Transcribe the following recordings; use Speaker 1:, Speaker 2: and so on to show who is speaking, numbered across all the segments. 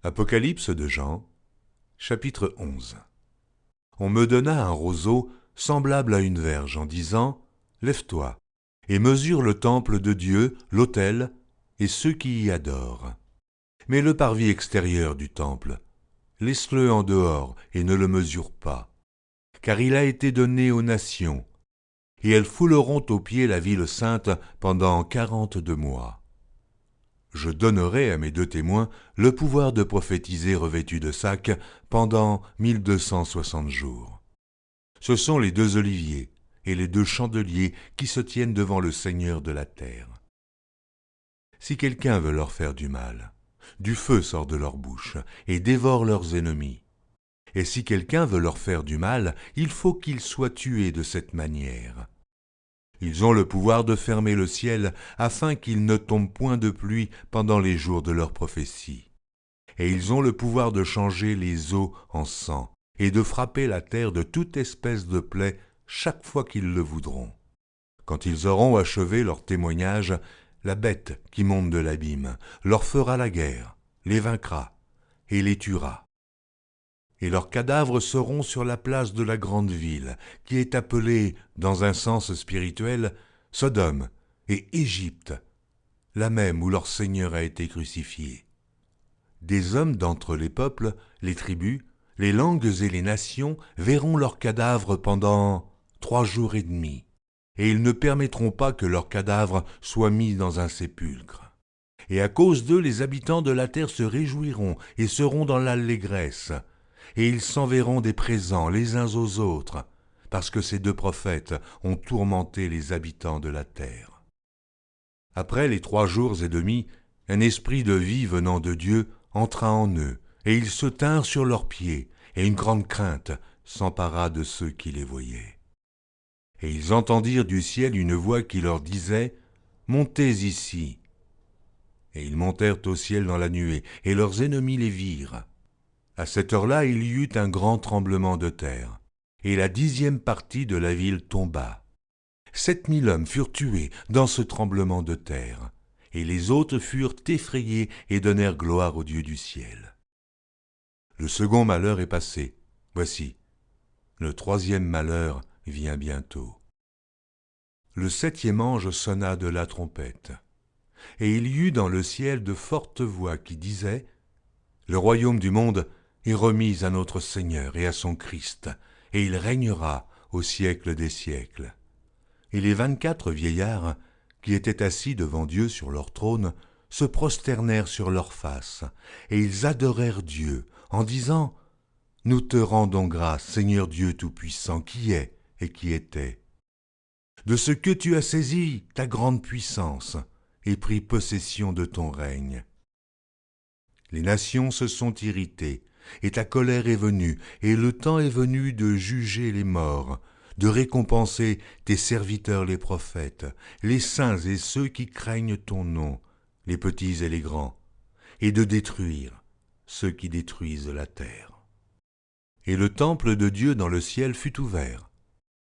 Speaker 1: Apocalypse de Jean, chapitre 11. On me donna un roseau semblable à une verge en disant « Lève-toi et mesure le temple de Dieu, l'autel et ceux qui y adorent. Mais le parvis extérieur du temple, laisse-le en dehors et ne le mesure pas, car il a été donné aux nations, et elles fouleront aux pieds la ville sainte pendant 42 mois. Je donnerai à mes 2 témoins le pouvoir de prophétiser revêtus de sacs pendant 1260 jours. Ce sont les 2 oliviers et les 2 chandeliers qui se tiennent devant le Seigneur de la terre. Si quelqu'un veut leur faire du mal, du feu sort de leur bouche et dévore leurs ennemis. Et si quelqu'un veut leur faire du mal, il faut qu'il soit tué de cette manière. Ils ont le pouvoir de fermer le ciel afin qu'il ne tombe point de pluie pendant les jours de leur prophétie. Et ils ont le pouvoir de changer les eaux en sang et de frapper la terre de toute espèce de plaie chaque fois qu'ils le voudront. Quand ils auront achevé leur témoignage, la bête qui monte de l'abîme leur fera la guerre, les vaincra et les tuera. Et leurs cadavres seront sur la place de la grande ville, qui est appelée, dans un sens spirituel, Sodome et Égypte, la même où leur Seigneur a été crucifié. Des hommes d'entre les peuples, les tribus, les langues et les nations verront leurs cadavres pendant 3 jours et demi, et ils ne permettront pas que leurs cadavres soient mis dans un sépulcre. Et à cause d'eux, les habitants de la terre se réjouiront et seront dans l'allégresse, et ils s'enverront des présents les uns aux autres, parce que ces 2 prophètes ont tourmenté les habitants de la terre. Après les 3 jours et demi, un esprit de vie venant de Dieu entra en eux, et ils se tinrent sur leurs pieds, et une grande crainte s'empara de ceux qui les voyaient. Et ils entendirent du ciel une voix qui leur disait « Montez ici !» Et ils montèrent au ciel dans la nuée, et leurs ennemis les virent. À cette heure-là, il y eut un grand tremblement de terre, et la 10e partie de la ville tomba. 7000 hommes furent tués dans ce tremblement de terre, et les autres furent effrayés et donnèrent gloire au Dieu du ciel. Le second malheur est passé, voici, le 3e malheur vient bientôt. Le 7e ange sonna de la trompette, et il y eut dans le ciel de fortes voix qui disaient « Le royaume du monde est remis à notre Seigneur et à son Christ, et il régnera au siècle des siècles. » Et les 24 vieillards, qui étaient assis devant Dieu sur leur trône, se prosternèrent sur leurs faces, et ils adorèrent Dieu, en disant « Nous te rendons grâce, Seigneur Dieu Tout-Puissant, qui est et qui était, de ce que tu as saisi ta grande puissance et pris possession de ton règne. Les nations se sont irritées, et ta colère est venue, et le temps est venu de juger les morts, de récompenser tes serviteurs les prophètes, les saints et ceux qui craignent ton nom, les petits et les grands, et de détruire ceux qui détruisent la terre. Et le temple de Dieu dans le ciel fut ouvert,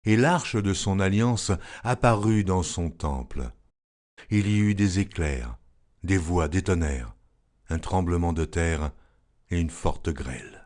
Speaker 1: et l'arche de son alliance apparut dans son temple. Il y eut des éclairs, des voix, des tonnerres, un tremblement de terre et une forte grêle.